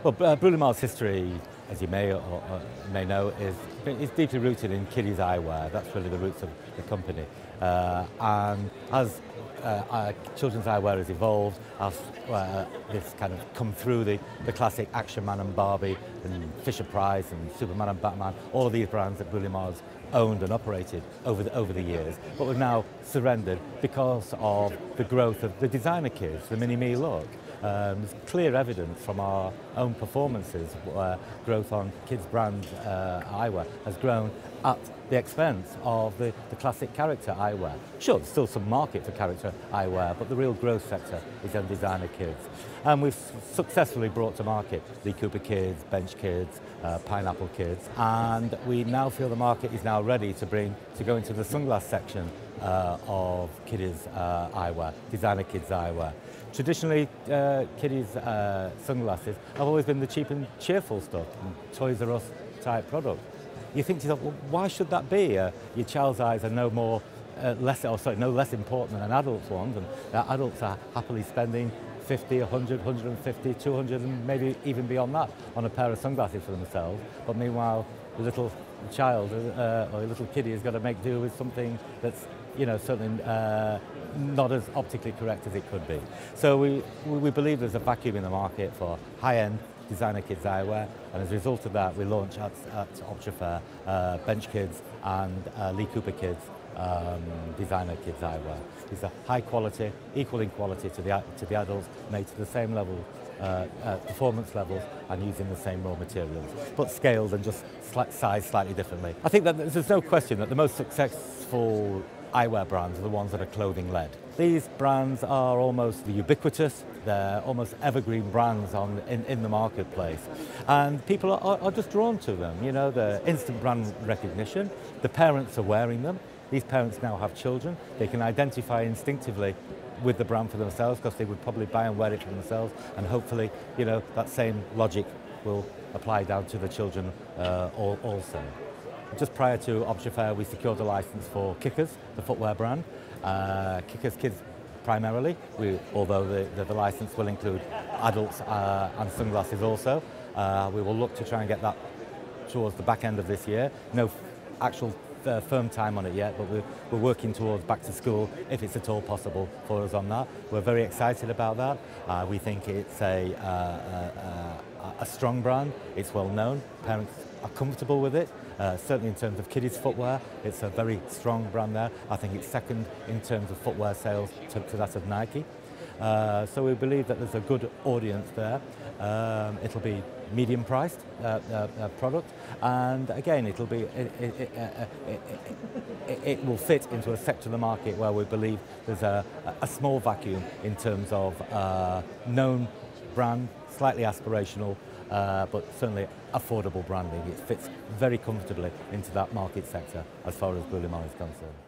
Well, Brulimar's history, as you may know, is deeply rooted in kiddies eyewear. That's really the roots of the company. And as children's eyewear has evolved, as this kind of come through the classic Action Man and Barbie and Fisher-Price and Superman and Batman, all of these brands that Brulimar's owned and operated over the years, but we've now surrendered because of the growth of the designer kids, the mini-me look. There's clear evidence from our own performances where growth on kids' brand eyewear has grown at the expense of the classic character eyewear. Sure, there's still some market for character eyewear, but the real growth sector is on designer kids. And we've successfully brought to market Lee Cooper kids, Bench kids, Pineapple kids, and we now feel the market is now ready to go into the sunglass section of kiddies eyewear, designer kids eyewear. Traditionally, kiddies sunglasses have always been the cheap and cheerful stuff, and Toys R Us type product. You think to yourself, well, why should that be? Your child's eyes are no less important than an adult's ones, and adults are happily spending 50, 100, 150, 200, and maybe even beyond that on a pair of sunglasses for themselves. But meanwhile, the little child or a little kiddie has got to make do with something that's, certainly not as optically correct as it could be. So we believe there's a vacuum in the market for high-end designer kids eyewear, and as a result of that, we launch at Optrafair Bench kids and Lee Cooper kids designer kids eyewear. These are high quality, equal in quality to the adults, made to the same level, performance levels, and using the same raw materials, but scaled and just sized slightly differently. I think that there's no question that the most successful eyewear brands are the ones that are clothing-led. These brands are almost ubiquitous, they're almost evergreen brands in the marketplace, and people are just drawn to them. The instant brand recognition, the parents are wearing them. These parents now have children, they can identify instinctively with the brand for themselves because they would probably buy and wear it for themselves, and hopefully, that same logic will apply down to the children also. Just prior to Optrafair, we secured a license for Kickers, the footwear brand. Kickers Kids primarily, although the license will include adults and sunglasses also. We will look to try and get that towards the back end of this year. No actual firm time on it yet, but we're working towards back to school if it's at all possible for us on that. We're very excited about that. We think it's a strong brand, it's well known, parents are comfortable with it. Certainly in terms of kiddies footwear, it's a very strong brand there. I think it's second in terms of footwear sales to that of Nike. So we believe that there's a good audience there. It'll be medium priced product, and again it will fit into a sector of the market where we believe there's a small vacuum in terms of known brand, slightly aspirational, but certainly affordable branding. It fits very comfortably into that market sector as far as Brulimar is concerned.